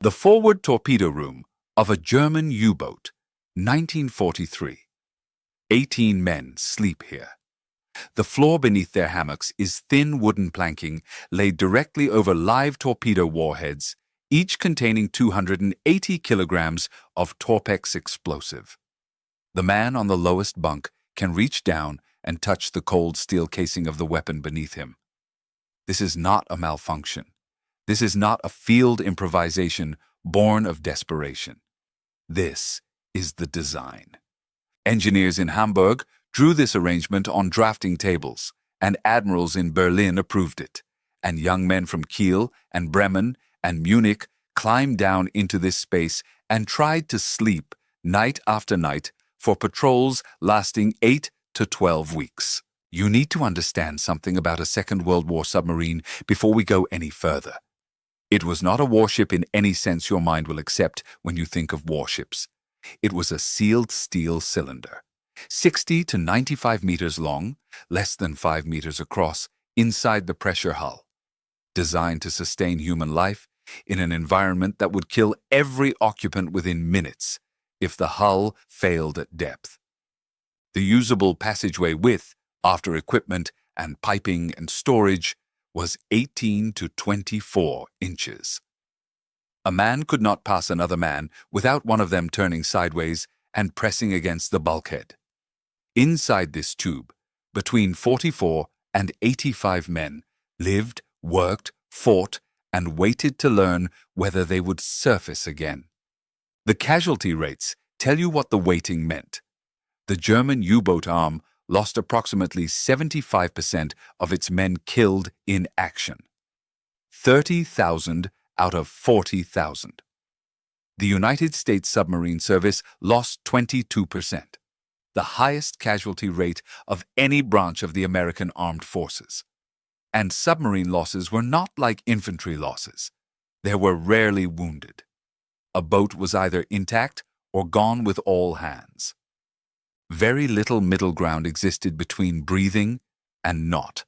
The forward torpedo room of a German U-boat, 1943. 18 men sleep here. The floor beneath their hammocks is thin wooden planking laid directly over live torpedo warheads, each containing 280 kilograms of Torpex explosive. The man on the lowest bunk can reach down and touch the cold steel casing of the weapon beneath him. This is not a malfunction. This is not a field improvisation born of desperation. This is the design. Engineers in Hamburg drew this arrangement on drafting tables, and admirals in Berlin approved it, and young men from Kiel and Bremen and Munich climbed down into this space and tried to sleep night after night for patrols lasting 8 to 12 weeks. You need to understand something about a Second World War submarine before we go any further. It was not a warship in any sense your mind will accept when you think of warships. It was a sealed steel cylinder, 60 to 95 meters long, less than 5 meters across, inside the pressure hull, designed to sustain human life in an environment that would kill every occupant within minutes if the hull failed at depth. The usable passageway width, after equipment and piping and storage, was 18 to 24 inches. A man could not pass another man without one of them turning sideways and pressing against the bulkhead. Inside this tube, between 44 and 85 men lived, worked, fought, and waited to learn whether they would surface again. The casualty rates tell you what the waiting meant. The German U-boat arm lost approximately 75% of its men killed in action. 30,000 out of 40,000. The United States Submarine Service lost 22%, the highest casualty rate of any branch of the American Armed Forces. And submarine losses were not like infantry losses. There were rarely wounded. A boat was either intact or gone with all hands. Very little middle ground existed between breathing and not.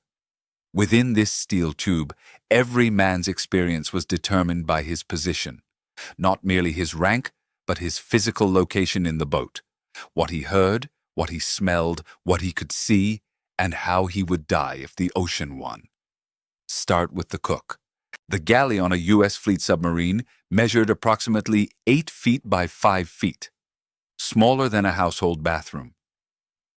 Within this steel tube, every man's experience was determined by his position, not merely his rank, but his physical location in the boat, what he heard, what he smelled, what he could see, and how he would die if the ocean won. Start with the cook. The galley on a U.S. fleet submarine measured approximately 8 feet by 5 feet, smaller than a household bathroom.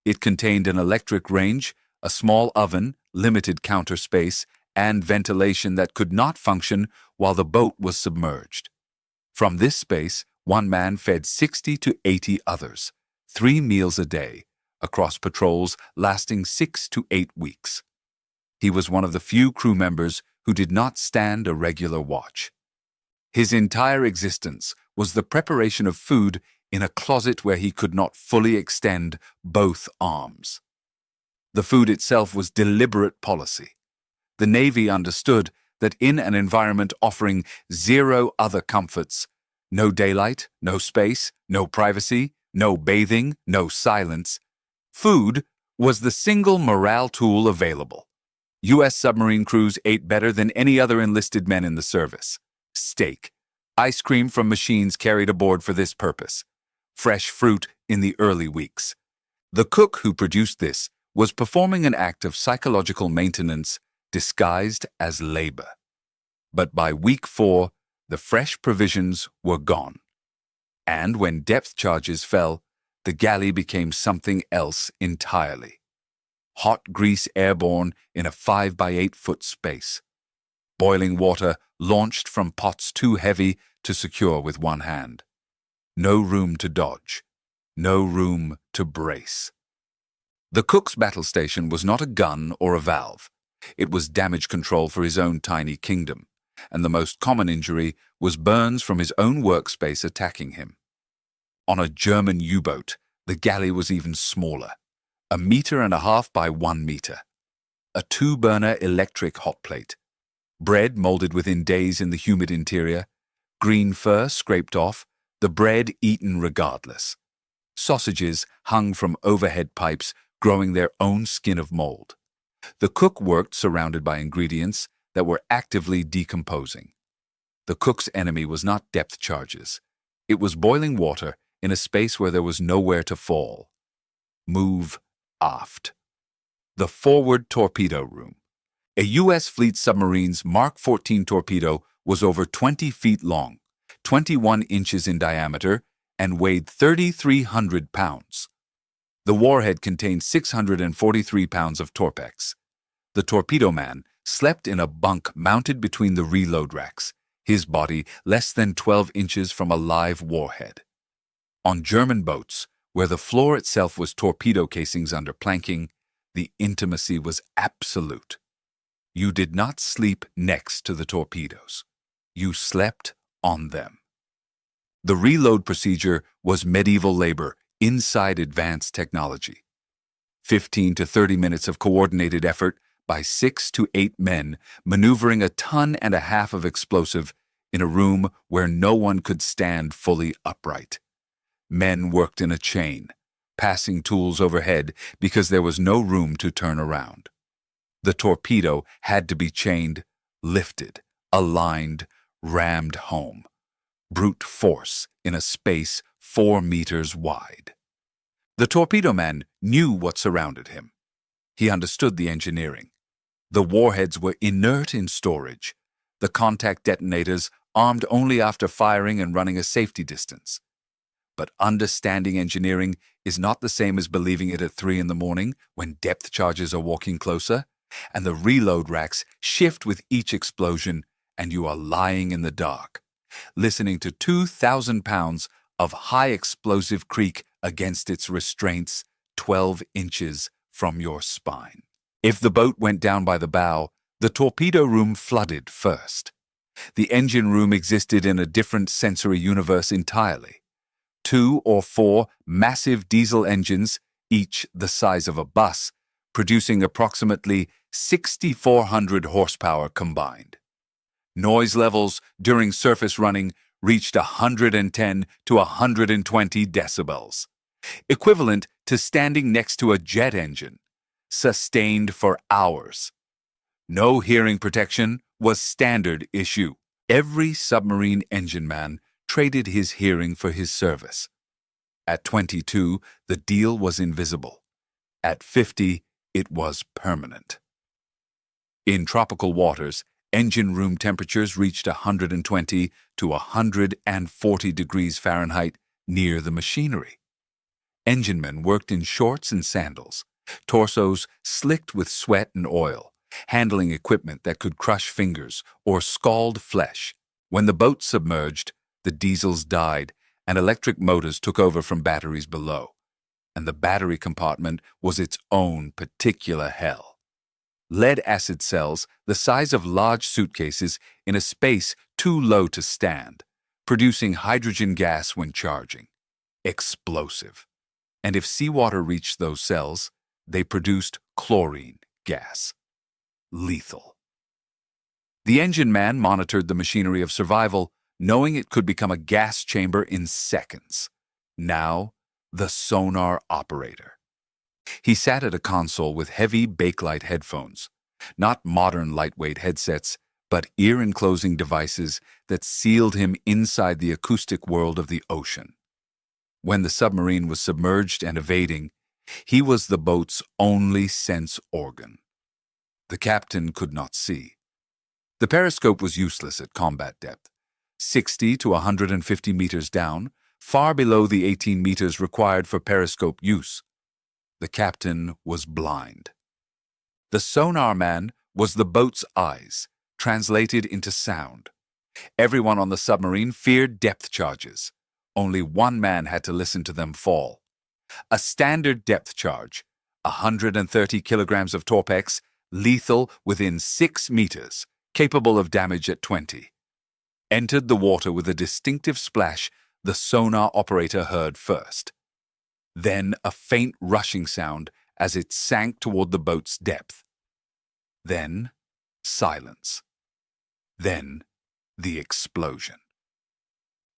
It contained an electric range, a small oven, limited counter space, and ventilation that could not function while the boat was submerged. From this space, one man fed 60 to 80 others, 3 meals a day, across patrols lasting 6 to 8 weeks. He was one of the few crew members who did not stand a regular watch. His entire existence was the preparation of food in a closet where he could not fully extend both arms. The food itself was deliberate policy. The Navy understood that in an environment offering zero other comforts, no daylight, no space, no privacy, no bathing, no silence, food was the single morale tool available. U.S. submarine crews ate better than any other enlisted men in the service. Steak, ice cream from machines carried aboard for this purpose, fresh fruit in the early weeks. The cook who produced this was performing an act of psychological maintenance disguised as labor. But by week 4, the fresh provisions were gone. And when depth charges fell, the galley became something else entirely. Hot grease airborne in a 5 by 8 foot space. Boiling water launched from pots too heavy to secure with one hand. No room to dodge. No room to brace. The cook's battle station was not a gun or a valve. It was damage control for his own tiny kingdom, and the most common injury was burns from his own workspace attacking him. On a German U-boat, the galley was even smaller, 1.5 meters by 1 meter. A 2-burner electric hot plate. Bread molded within days in the humid interior. Green fur scraped off, the bread eaten regardless. Sausages hung from overhead pipes growing their own skin of mold. The cook worked surrounded by ingredients that were actively decomposing. The cook's enemy was not depth charges. It was boiling water in a space where there was nowhere to fall. Move aft. The forward torpedo room. A U.S. fleet submarine's Mark 14 torpedo was over 20 feet long, 21 inches in diameter, and weighed 3,300 pounds. The warhead contained 643 pounds of torpex. The torpedo man slept in a bunk mounted between the reload racks, his body less than 12 inches from a live warhead. On German boats, where the floor itself was torpedo casings under planking, the intimacy was absolute. You did not sleep next to the torpedoes. You slept on them. The reload procedure was medieval labor inside advanced technology. 15 to 30 minutes of coordinated effort by 6 to 8 men maneuvering 1.5 tons of explosive in a room where no one could stand fully upright. Men worked in a chain, passing tools overhead because there was no room to turn around. The torpedo had to be chained, lifted, aligned, rammed home. Brute force in a space 4 meters wide. The torpedo man knew what surrounded him. He understood the engineering. The warheads were inert in storage, the contact detonators armed only after firing and running a safety distance. But understanding engineering is not the same as believing it at 3 in the morning when depth charges are walking closer, and the reload racks shift with each explosion, and you are lying in the dark, listening to 2,000 pounds of high explosive creak against its restraints 12 inches from your spine. If the boat went down by the bow, the torpedo room flooded first. The engine room existed in a different sensory universe entirely. 2 or 4 massive diesel engines, each the size of a bus, producing approximately 6,400 horsepower combined. Noise levels during surface running reached 110 to 120 decibels, equivalent to standing next to a jet engine, sustained for hours. No hearing protection was standard issue. Every submarine engine man traded his hearing for his service. At 22, the deal was invisible. At 50, it was permanent. In tropical waters, engine room temperatures reached 120 to 140 degrees Fahrenheit near the machinery. Enginemen worked in shorts and sandals, torsos slicked with sweat and oil, handling equipment that could crush fingers or scald flesh. When the boat submerged, the diesels died and electric motors took over from batteries below, and the battery compartment was its own particular hell. Lead-acid cells the size of large suitcases in a space too low to stand, producing hydrogen gas when charging. Explosive. And if seawater reached those cells, they produced chlorine gas. Lethal. The engine man monitored the machinery of survival, knowing it could become a gas chamber in seconds. Now, the sonar operator. He sat at a console with heavy bakelite headphones, not modern lightweight headsets, but ear-enclosing devices that sealed him inside the acoustic world of the ocean. When the submarine was submerged and evading, he was the boat's only sense organ. The captain could not see. The periscope was useless at combat depth, 60 to 150 meters down, far below the 18 meters required for periscope use. The captain was blind. The sonar man was the boat's eyes, translated into sound. Everyone on the submarine feared depth charges. Only one man had to listen to them fall. A standard depth charge, 130 kilograms of torpex, lethal within 6 meters, capable of damage at 20. Entered the water with a distinctive splash the sonar operator heard first. Then a faint rushing sound as it sank toward the boat's depth. Then silence. Then the explosion.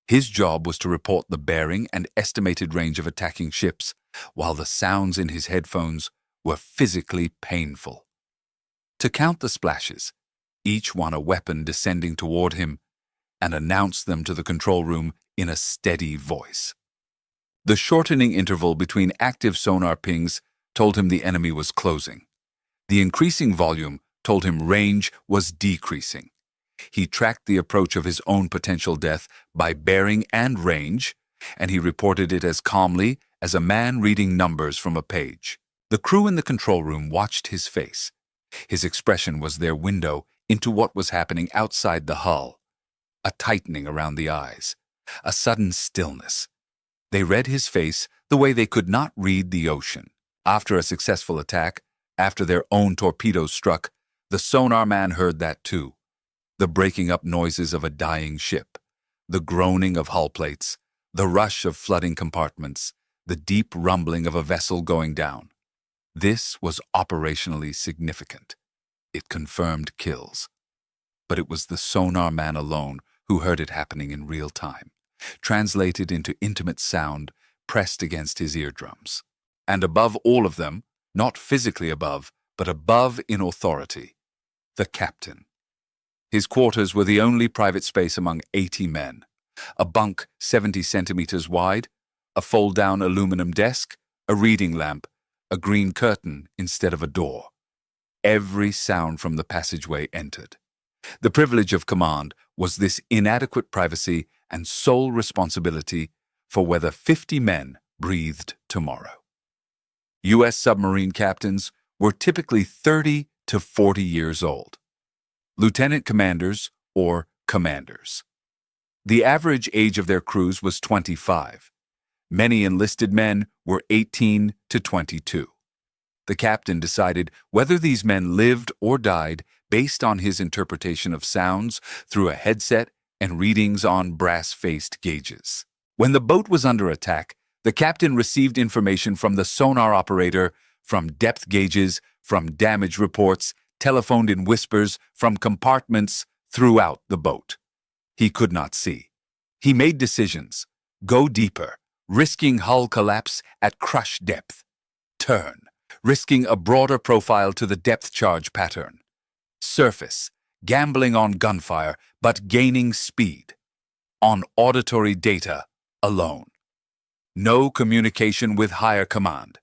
His job was to report the bearing and estimated range of attacking ships, while the sounds in his headphones were physically painful. To count the splashes, each one a weapon descending toward him, and announced them to the control room in a steady voice. The shortening interval between active sonar pings told him the enemy was closing. The increasing volume told him range was decreasing. He tracked the approach of his own potential death by bearing and range, and he reported it as calmly as a man reading numbers from a page. The crew in the control room watched his face. His expression was their window into what was happening outside the hull. A tightening around the eyes, a sudden stillness. They read his face the way they could not read the ocean. After a successful attack, after their own torpedoes struck, the sonar man heard that too. The breaking up noises of a dying ship, the groaning of hull plates, the rush of flooding compartments, the deep rumbling of a vessel going down. This was operationally significant. It confirmed kills. But it was the sonar man alone who heard it happening in real time, translated into intimate sound pressed against his eardrums. And above all of them, not physically above, but above in authority, the captain. His quarters were the only private space among 80 men. A bunk 70 centimeters wide, a fold-down aluminum desk, a reading lamp, a green curtain instead of a door. Every sound from the passageway entered. The privilege of command was this inadequate privacy and sole responsibility for whether 50 men breathed tomorrow. U.S. submarine captains were typically 30 to 40 years old. Lieutenant commanders or commanders. The average age of their crews was 25. Many enlisted men were 18 to 22. The captain decided whether these men lived or died based on his interpretation of sounds through a headset and readings on brass-faced gauges. When the boat was under attack, the captain received information from the sonar operator, from depth gauges, from damage reports, telephoned in whispers from compartments throughout the boat. He could not see. He made decisions. Go deeper, risking hull collapse at crush depth. Turn, risking a broader profile to the depth charge pattern. Surface, gambling on gunfire, but gaining speed. On auditory data alone. No communication with higher command.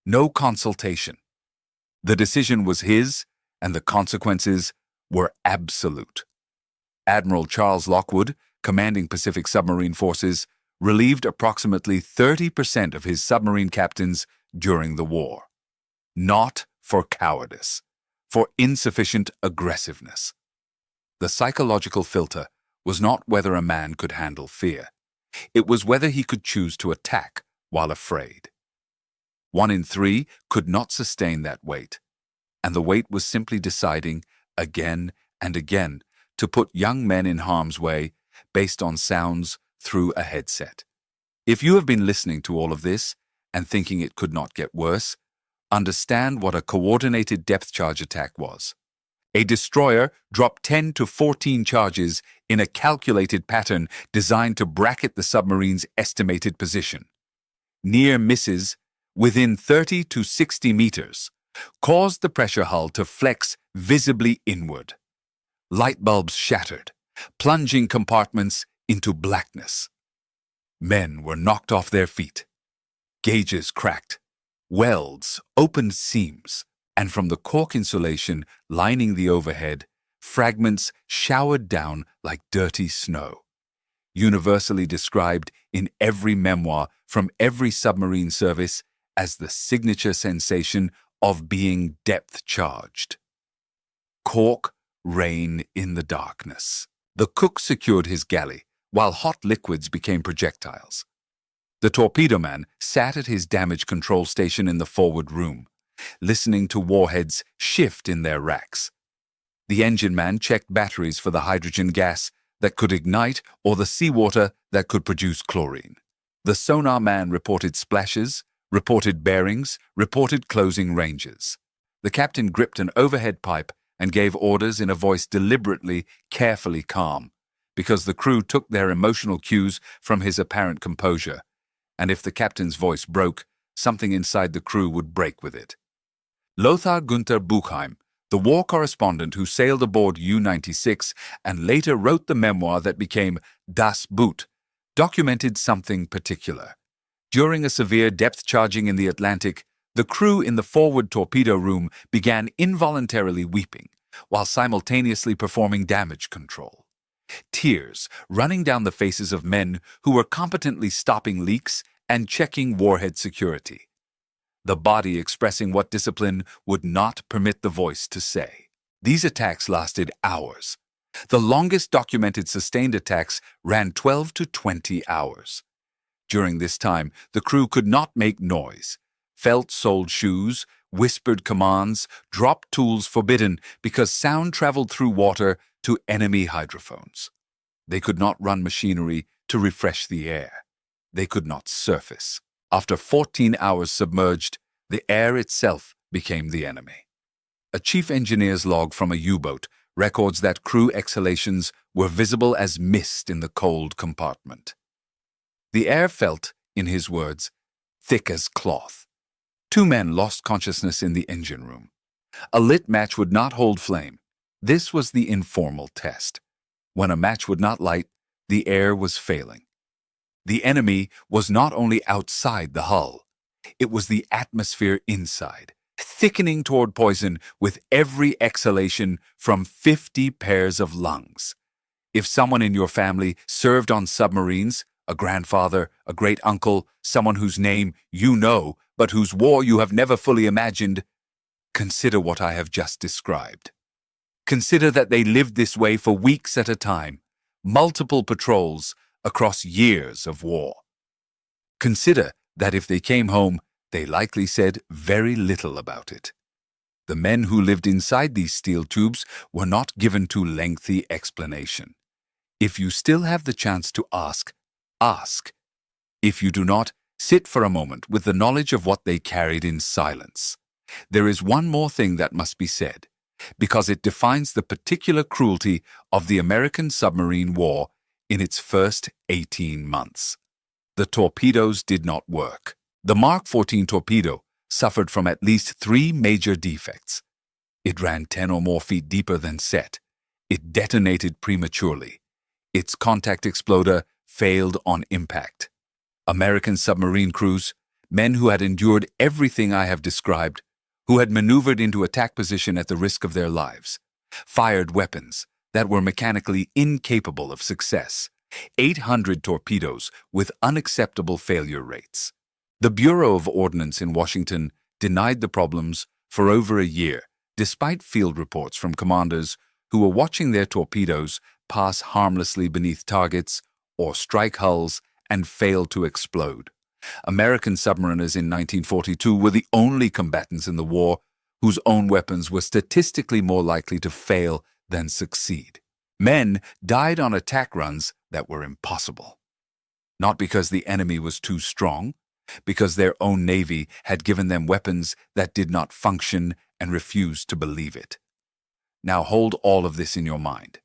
No consultation. The decision was his, and the consequences were absolute. Admiral Charles Lockwood, commanding Pacific submarine forces, relieved approximately 30% of his submarine captains during the war. Not for cowardice, for insufficient aggressiveness. The psychological filter was not whether a man could handle fear. It was whether he could choose to attack while afraid. 1 in 3 could not sustain that weight, and the weight was simply deciding, again and again, to put young men in harm's way based on sounds through a headset. If you have been listening to all of this and thinking it could not get worse, understand what a coordinated depth charge attack was. A destroyer dropped 10 to 14 charges in a calculated pattern designed to bracket the submarine's estimated position. Near misses within 30 to 60 meters caused the pressure hull to flex visibly inward. Light bulbs shattered, plunging compartments into blackness. Men were knocked off their feet. Gauges cracked. Welds opened seams, and from the cork insulation lining the overhead, fragments showered down like dirty snow. Universally described in every memoir from every submarine service as the signature sensation of being depth-charged. Cork rain in the darkness. The cook secured his galley, while hot liquids became projectiles. The torpedo man sat at his damage control station in the forward room, listening to warheads shift in their racks. The engine man checked batteries for the hydrogen gas that could ignite or the seawater that could produce chlorine. The sonar man reported splashes, reported bearings, reported closing ranges. The captain gripped an overhead pipe and gave orders in a voice deliberately, carefully calm, because the crew took their emotional cues from his apparent composure, and if the captain's voice broke, something inside the crew would break with it. Lothar Gunther Buchheim, The war correspondent who sailed aboard U-96 and later wrote the memoir that became Das Boot documented something particular. During a severe depth charging in the Atlantic, the crew in the forward torpedo room began involuntarily weeping, while simultaneously performing damage control. Tears running down the faces of men who were competently stopping leaks and checking warhead security. The body expressing what discipline would not permit the voice to say. These attacks lasted hours. The longest documented sustained attacks ran 12 to 20 hours. During this time, the crew could not make noise. Felt-soled shoes, whispered commands, dropped tools forbidden because sound traveled through water to enemy hydrophones. They could not run machinery to refresh the air. They could not surface. After 14 hours submerged, the air itself became the enemy. A chief engineer's log from a U-boat records that crew exhalations were visible as mist in the cold compartment. The air felt, in his words, thick as cloth. 2 men lost consciousness in the engine room. A lit match would not hold flame. This was the informal test. When a match would not light, the air was failing. The enemy was not only outside the hull, it was the atmosphere inside, thickening toward poison with every exhalation from 50 pairs of lungs. If someone in your family served on submarines, a grandfather, a great-uncle, someone whose name you know, but whose war you have never fully imagined, consider what I have just described. Consider that they lived this way for weeks at a time, multiple patrols across years of war. Consider that if they came home, they likely said very little about it. The men who lived inside these steel tubes were not given to lengthy explanation. If you still have the chance to ask, ask. If you do not, sit for a moment with the knowledge of what they carried in silence. There is one more thing that must be said, because it defines the particular cruelty of the American submarine war in its first 18 months. The torpedoes did not work. The Mark 14 torpedo suffered from at least 3 major defects. It ran 10 or more feet deeper than set. It detonated prematurely. Its contact exploder failed on impact. American submarine crews, men who had endured everything I have described, who had maneuvered into attack position at the risk of their lives, fired weapons that were mechanically incapable of success. 800 torpedoes with unacceptable failure rates. The Bureau of Ordnance in Washington denied the problems for over a year, despite field reports from commanders who were watching their torpedoes pass harmlessly beneath targets or strike hulls and fail to explode. American submariners in 1942 were the only combatants in the war whose own weapons were statistically more likely to fail than succeed. Men died on attack runs that were impossible. Not because the enemy was too strong, because their own navy had given them weapons that did not function and refused to believe it. Now hold all of this in your mind.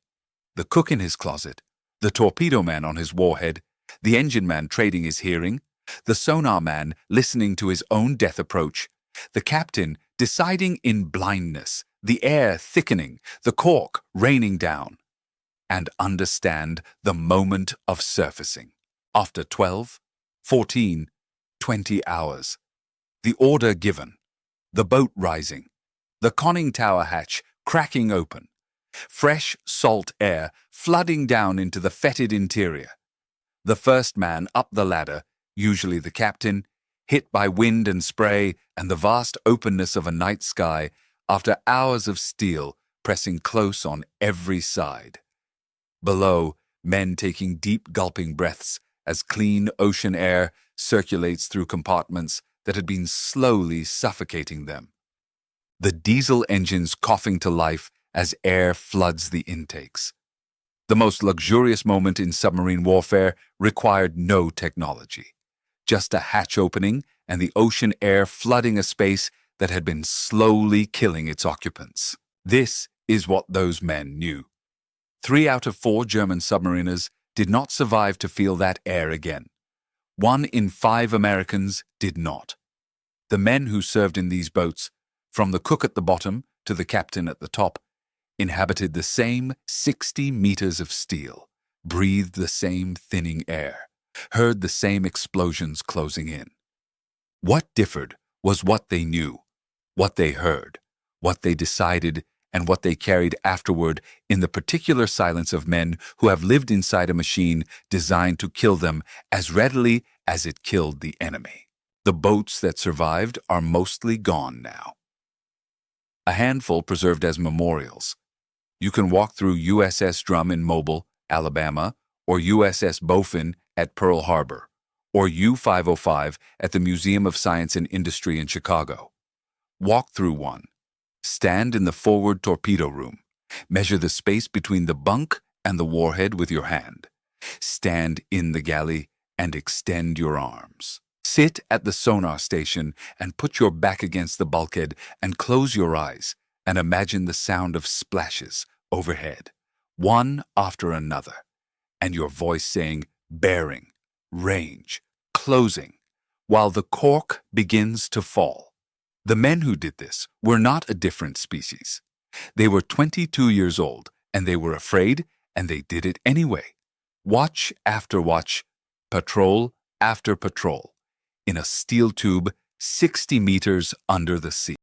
The cook in his closet, the torpedo man on his warhead, the engine man trading his hearing, the sonar man listening to his own death approach, the captain deciding in blindness, the air thickening, the cork raining down. And understand the moment of surfacing. After 12, 14, 20 hours. The order given. The boat rising. The conning tower hatch cracking open. Fresh salt air flooding down into the fetid interior. The first man up the ladder, usually the captain, hit by wind and spray and the vast openness of a night sky after hours of steel pressing close on every side. Below, men taking deep gulping breaths as clean ocean air circulates through compartments that had been slowly suffocating them. The diesel engines coughing to life as air floods the intakes. The most luxurious moment in submarine warfare required no technology, just a hatch opening and the ocean air flooding a space that had been slowly killing its occupants. This is what those men knew. 3 out of 4 German submariners did not survive to feel that air again. 1 in 5 Americans did not. The men who served in these boats, from the cook at the bottom to the captain at the top, inhabited the same 60 meters of steel, breathed the same thinning air, heard the same explosions closing in. What differed was what they knew, what they heard, what they decided, and what they carried afterward in the particular silence of men who have lived inside a machine designed to kill them as readily as it killed the enemy. The boats that survived are mostly gone now. A handful preserved as memorials. You can walk through USS Drum in Mobile, Alabama, or USS Bowfin at Pearl Harbor, or U-505 at the Museum of Science and Industry in Chicago. Walk through one. Stand in the forward torpedo room. Measure the space between the bunk and the warhead with your hand. Stand in the galley and extend your arms. Sit at the sonar station and put your back against the bulkhead and close your eyes and imagine the sound of splashes overhead, one after another, and your voice saying, bearing, range, closing, while the cork begins to fall. The men who did this were not a different species. They were 22 years old, and they were afraid, and they did it anyway. Watch after watch, patrol after patrol, in a steel tube 60 meters under the sea.